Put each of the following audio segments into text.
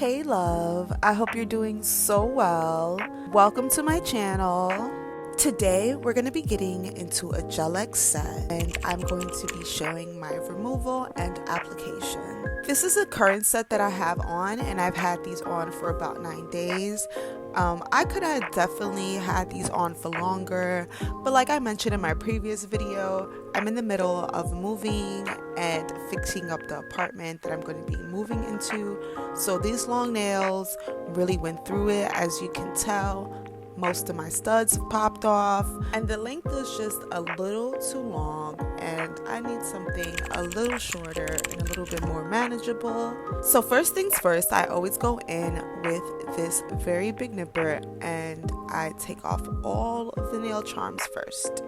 Hey love, I hope you're doing so well. Welcome to my channel. Today we're going to be getting into a gel X set and I'm going to be showing my removal and application. This is a current set that I have on and I've had these on for about 9 days. I could have definitely had these on for longer, but like I mentioned in my previous video, I'm in the middle of moving and fixing up the apartment that I'm going to be moving into. So these long nails really went through it, as you can tell. Most of my studs have popped off and the length is just a little too long and I need something a little shorter and a little bit more manageable. So first things first, I always go in with this very big nipper and I take off all of the nail charms first.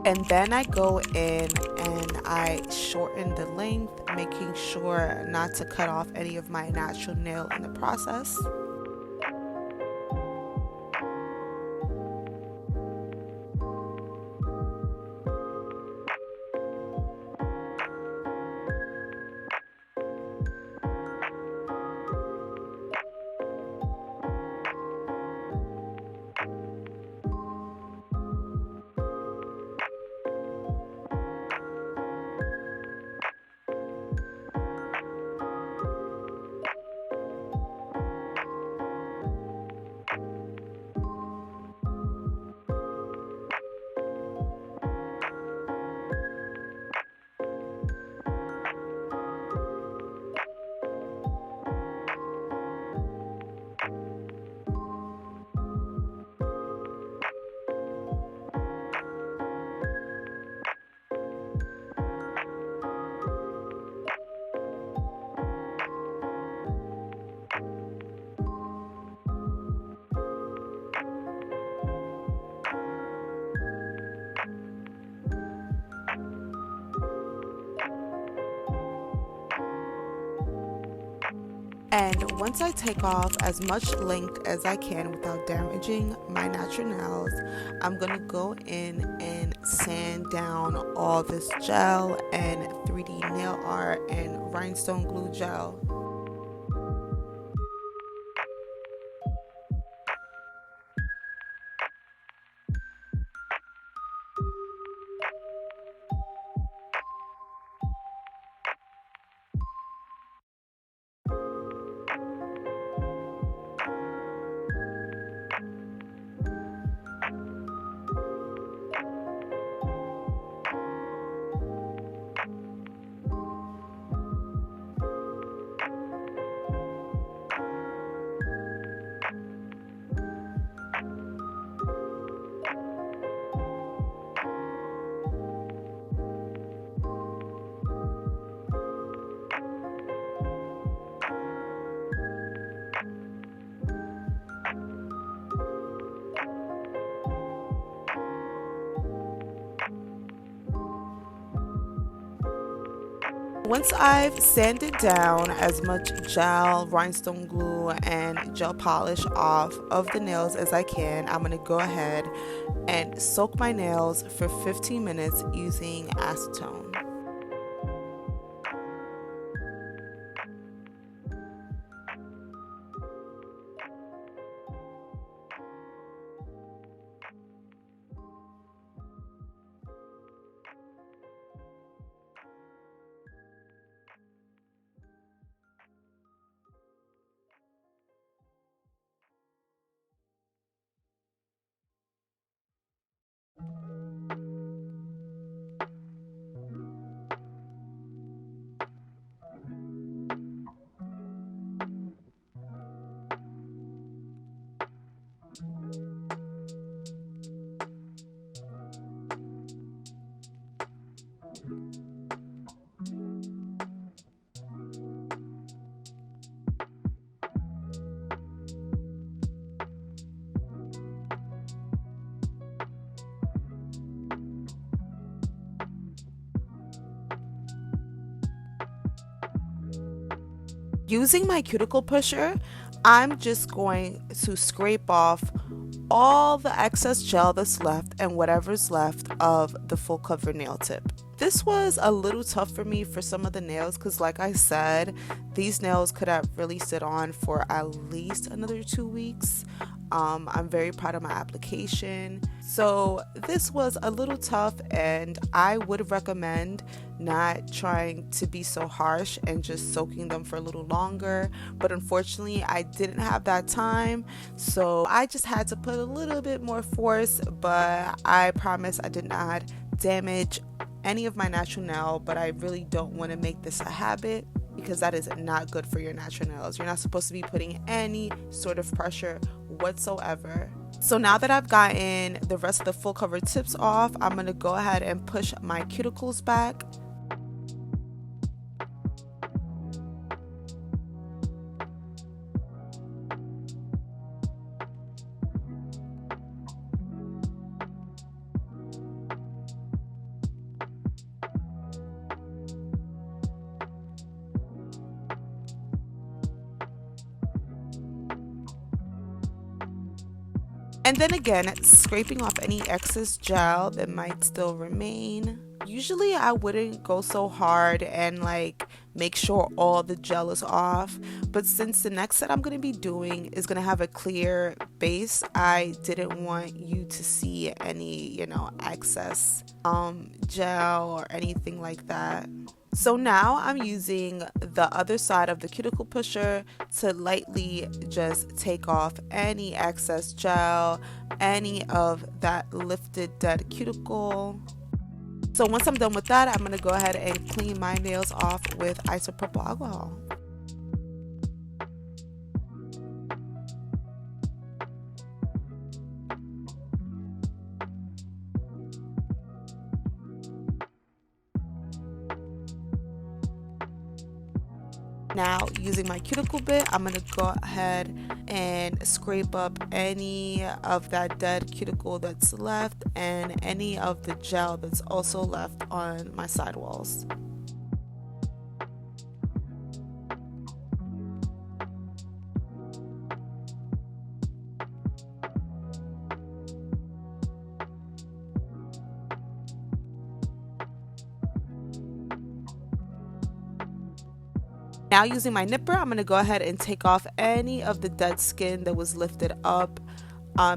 And then I go in and I shorten the length, making sure not to cut off any of my natural nail in the process. And once I take off as much length as I can without damaging my natural nails, I'm going to go in and sand down all this gel and 3D nail art and rhinestone glue gel. Once I've sanded down as much gel, rhinestone glue, and gel polish off of the nails as I can, I'm going to go ahead and soak my nails for 15 minutes using acetone. Using my cuticle pusher, I'm just going to scrape off all the excess gel that's left and whatever's left of the full cover nail tip. This was a little tough for me for some of the nails because, like I said, these nails could have really sit on for at least another 2 weeks. I'm very proud of my application. So this was a little tough, and I would recommend not trying to be so harsh and just soaking them for a little longer. But unfortunately, I didn't have that time, so I just had to put a little bit more force, but I promise I did not damage any of my natural nail. But I really don't want to make this a habit because that is not good for your natural nails. You're not supposed to be putting any sort of pressure whatsoever. So now that I've gotten the rest of the full cover tips off, I'm going to go ahead and push my cuticles back. And then again, scraping off any excess gel that might still remain. Usually I wouldn't go so hard and make sure all the gel is off, but since the next set I'm going to be doing is going to have a clear base, I didn't want you to see any, excess gel or anything like that. So now I'm using the other side of the cuticle pusher to lightly just take off any excess gel, any of that lifted dead cuticle. So once I'm done with that, I'm going to go ahead and clean my nails off with isopropyl alcohol. Now, using my cuticle bit, I'm going to go ahead and scrape up any of that dead cuticle that's left and any of the gel that's also left on my sidewalls. Now using my nipper, I'm going to go ahead and take off any of the dead skin that was lifted up.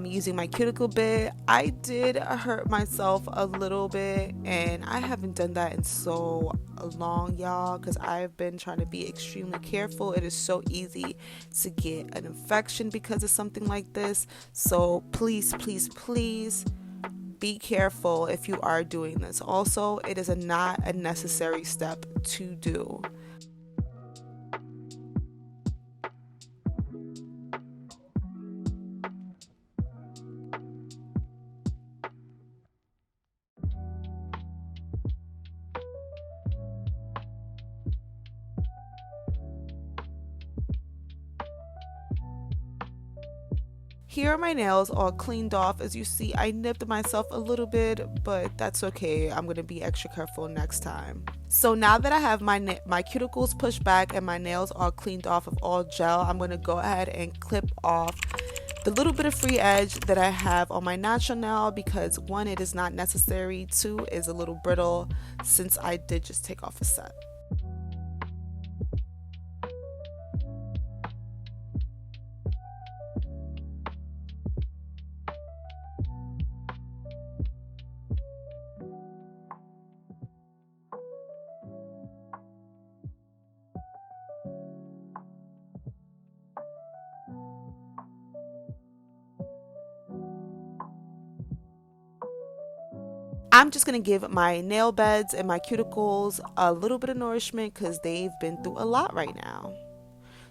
Using my cuticle bit, I did hurt myself a little bit, and I haven't done that in so long, y'all, because I've been trying to be extremely careful. It is so easy to get an infection because of something like this. So please, please, please be careful if you are doing this. Also, it is not a necessary step to do. Here are my nails all cleaned off. As you see, I nipped myself a little bit, but that's okay. I'm going to be extra careful next time. So now that I have my cuticles pushed back and my nails all cleaned off of all gel, I'm going to go ahead and clip off the little bit of free edge that I have on my natural nail because 1, it is not necessary, 2, is a little brittle since I did just take off a set. I'm just going to give my nail beds and my cuticles a little bit of nourishment because they've been through a lot right now.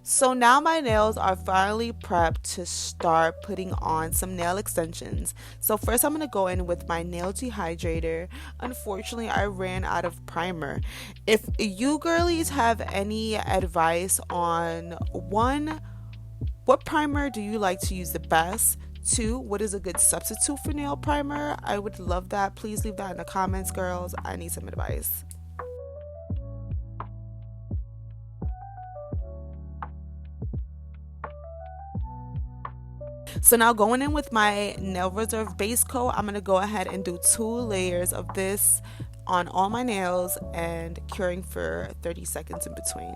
So now my nails are finally prepped to start putting on some nail extensions. So first I'm going to go in with my nail dehydrator. Unfortunately, I ran out of primer. If you girlies have any advice on 1, what primer do you like to use the best? 2, what is a good substitute for nail primer? I would love that. Please leave that in the comments, girls. I need some advice. So now going in with my Nail Reserve base coat, I'm going to go ahead and do 2 layers of this on all my nails and curing for 30 seconds in between.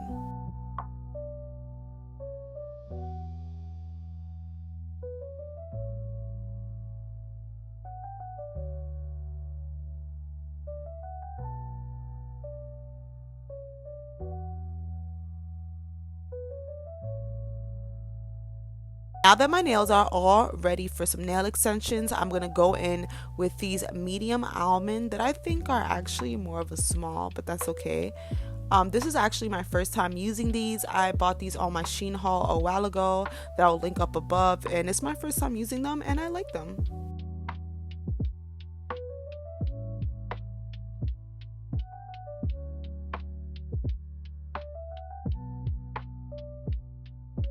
Now that my nails are all ready for some nail extensions, I'm going to go in with these medium almond that I think are actually more of a small, but that's okay. This is actually my first time using these. I bought these on my Shein haul a while ago that I'll link up above, and it's my first time using them and I like them.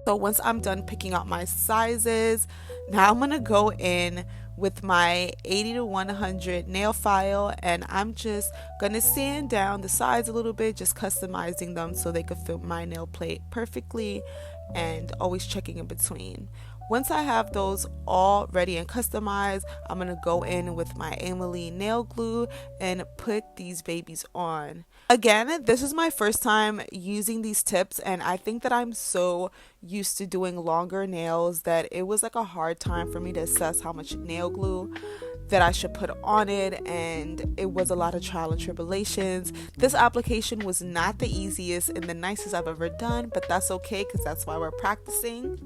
So once I'm done picking out my sizes, now I'm going to go in with my 80 to 100 nail file, and I'm just going to sand down the sides a little bit, just customizing them so they could fit my nail plate perfectly, and always checking in between. Once I have those all ready and customized, I'm going to go in with my Aimeili nail glue and put these babies on. Again, this is my first time using these tips, and I think that I'm so used to doing longer nails that it was like a hard time for me to assess how much nail glue that I should put on it, and it was a lot of trial and tribulations. This application was not the easiest and the nicest I've ever done, but that's okay because that's why we're practicing.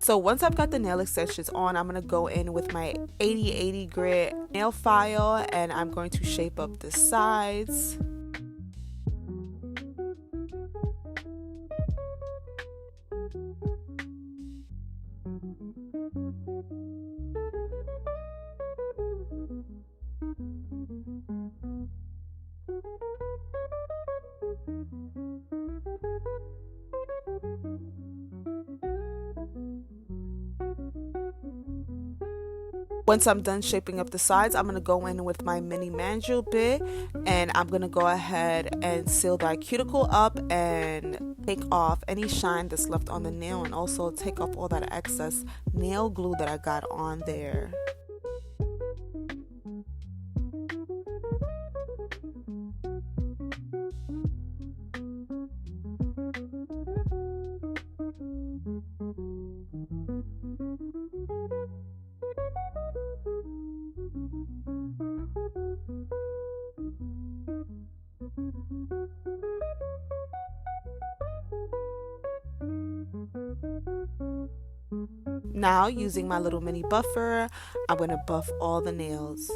So once I've got the nail extensions on, I'm going to go in with my 80/80 grit nail file, and I'm going to shape up the sides. Once I'm done shaping up the sides, I'm going to go in with my mini mandrel bit, and I'm going to go ahead and seal that cuticle up and take off any shine that's left on the nail, and also take off all that excess nail glue that I got on there. Now, using my little mini buffer, I'm going to buff all the nails.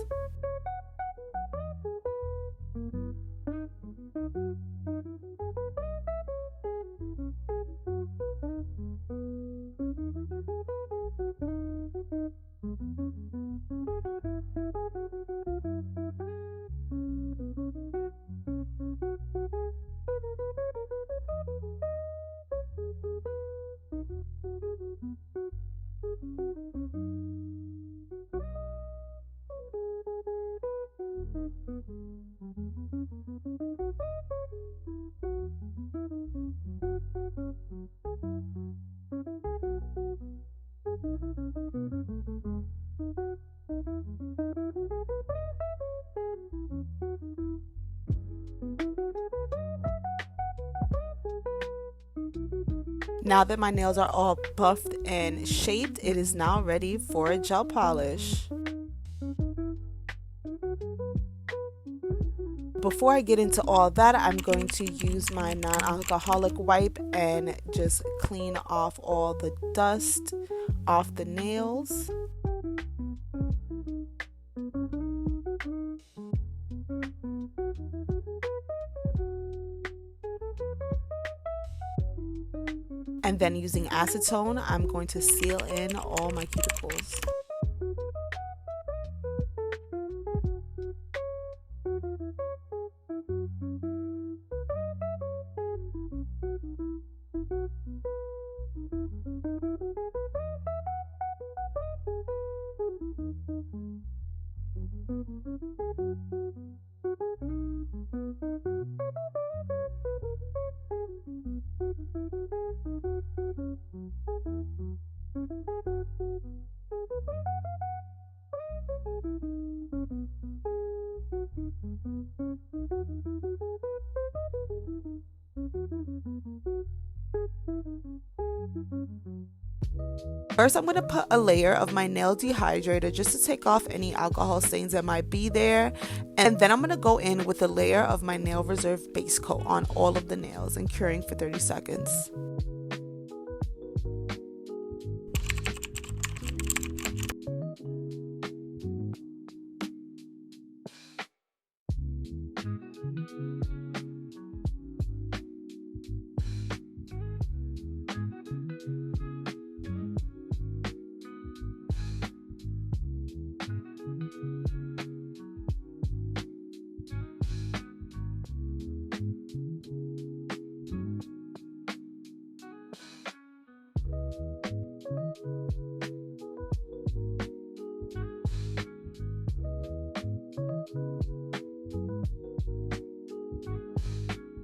Now that my nails are all buffed and shaped, it is now ready for a gel polish. Before I get into all that, I'm going to use my non-alcoholic wipe and just clean off all the dust off the nails. And then using acetone, I'm going to seal in all my cuticles. First, I'm going to put a layer of my nail dehydrator just to take off any alcohol stains that might be there. And then I'm going to go in with a layer of my Nail Reserve base coat on all of the nails and curing for 30 seconds.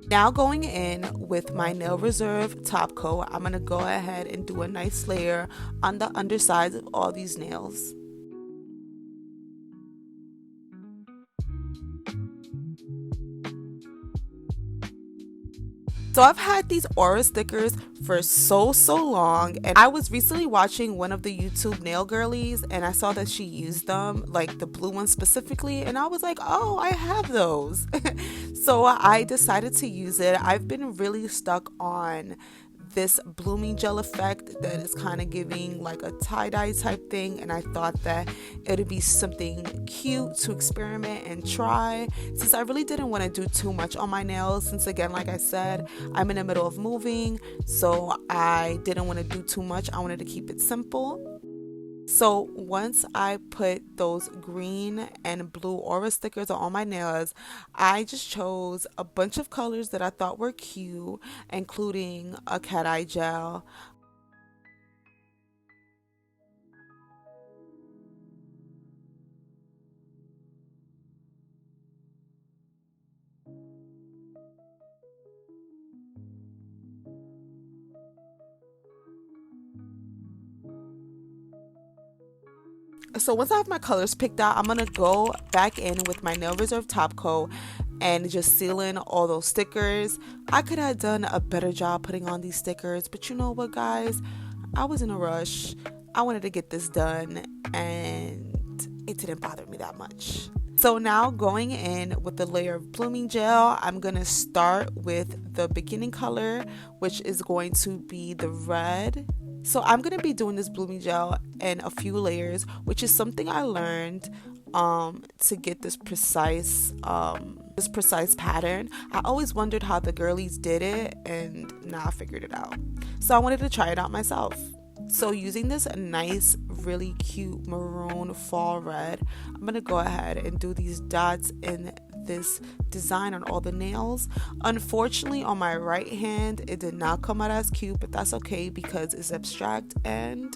Now going in with my Nail Reserve top coat, I'm going to go ahead and do a nice layer on the undersides of all these nails. So I've had these aura stickers for so long, and I was recently watching one of the YouTube nail girlies and I saw that she used them, like the blue ones specifically, and I was like, oh, I have those. So I decided to use it. I've been really stuck on this blooming gel effect that is kind of giving like a tie-dye type thing, and I thought that it would be something cute to experiment and try, since I really didn't want to do too much on my nails, since again, like I said, I'm in the middle of moving, so I didn't want to do too much. I wanted to keep it simple. So once I put those green and blue aura stickers on all my nails, I just chose a bunch of colors that I thought were cute, including a cat eye gel. So once I have my colors picked out, I'm going to go back in with my Nail Reserve top coat and just seal in all those stickers. I could have done a better job putting on these stickers, but you know what, guys? I was in a rush. I wanted to get this done, and it didn't bother me that much. So now going in with the layer of blooming gel, I'm going to start with the beginning color, which is going to be the red. So I'm going to be doing this blooming gel in a few layers, which is something I learned to get this precise pattern. I always wondered how the girlies did it, and now I figured it out. So I wanted to try it out myself. So using this nice, really cute maroon fall red, I'm going to go ahead and do these dots in this design on all the nails. Unfortunately, on my right hand, it did not come out as cute, but that's okay because it's abstract, and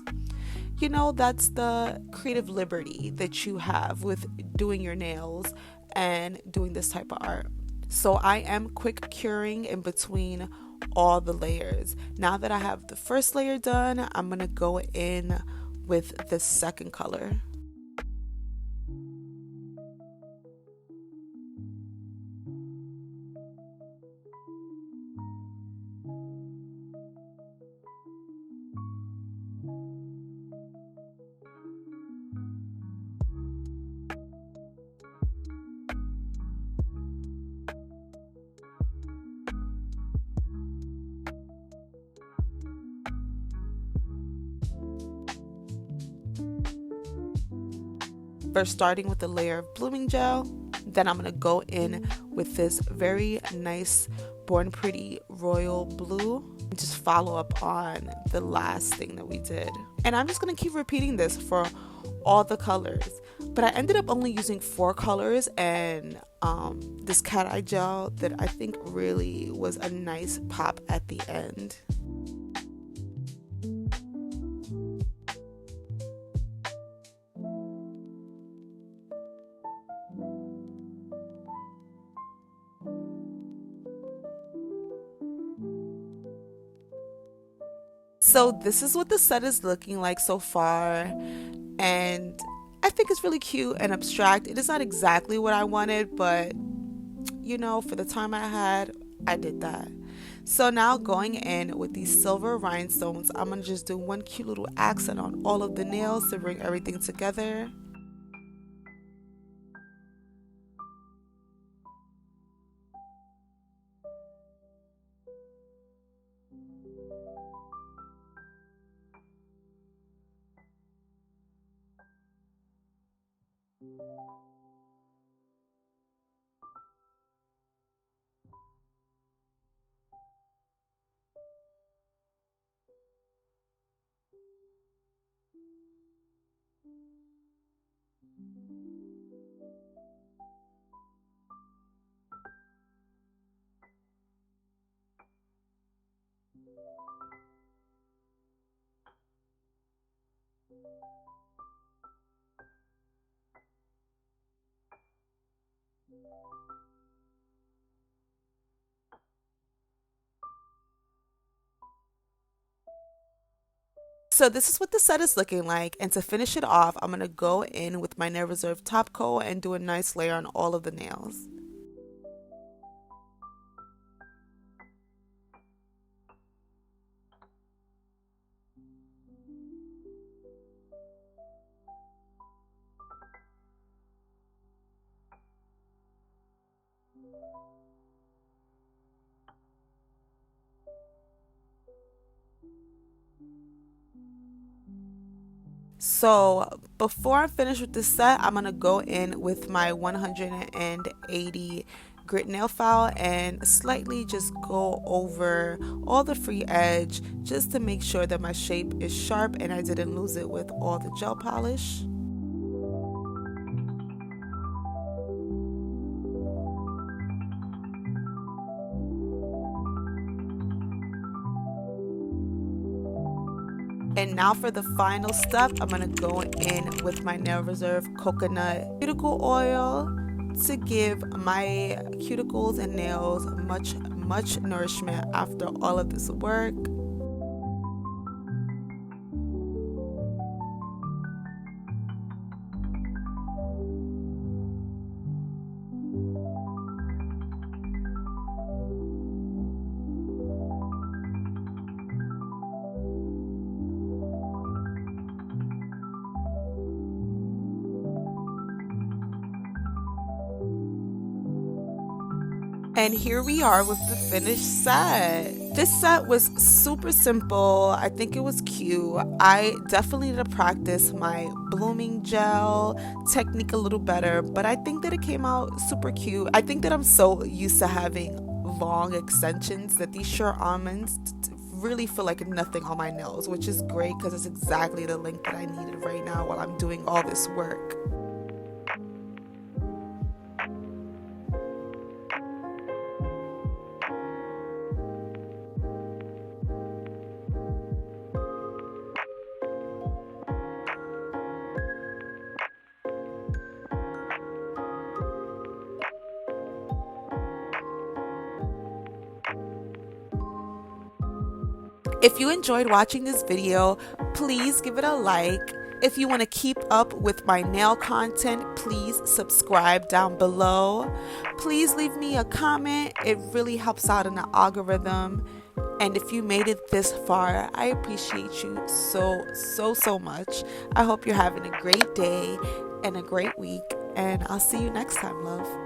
you know, that's the creative liberty that you have with doing your nails and doing this type of art. So I am quick curing in between all the layers. Now that I have the first layer done, I'm gonna go in with the second color. First starting with the layer of blooming gel, then I'm going to go in with this very nice Born Pretty royal blue and just follow up on the last thing that we did. And I'm just going to keep repeating this for all the colors, but I ended up only using 4 colors and this cat eye gel that I think really was a nice pop at the end. So this is what the set is looking like so far, and I think it's really cute and abstract. It is not exactly what I wanted, but you know, for the time I had, I did that. So now going in with these silver rhinestones, I'm going to just do one cute little accent on all of the nails to bring everything together. So this is what the set is looking like, and to finish it off, I'm going to go in with my Nail Reserve top coat and do a nice layer on all of the nails. So before I finish with this set, I'm going to go in with my 180 grit nail file and slightly just go over all the free edge just to make sure that my shape is sharp and I didn't lose it with all the gel polish. And now for the final step, I'm going to go in with my Nail Reserve coconut cuticle oil to give my cuticles and nails much nourishment after all of this work. And here we are with the finished set. This set was super simple. I think it was cute. I definitely need to practice my blooming gel technique a little better, but I think that it came out super cute. I think that I'm so used to having long extensions that these short almonds really feel like nothing on my nails, which is great because it's exactly the length that I needed right now while I'm doing all this work. If you enjoyed watching this video, please give it a like. If you want to keep up with my nail content, please subscribe down below. Please leave me a comment. It really helps out in the algorithm. And if you made it this far, I appreciate you so much. I hope you're having a great day and a great week. And I'll see you next time, love.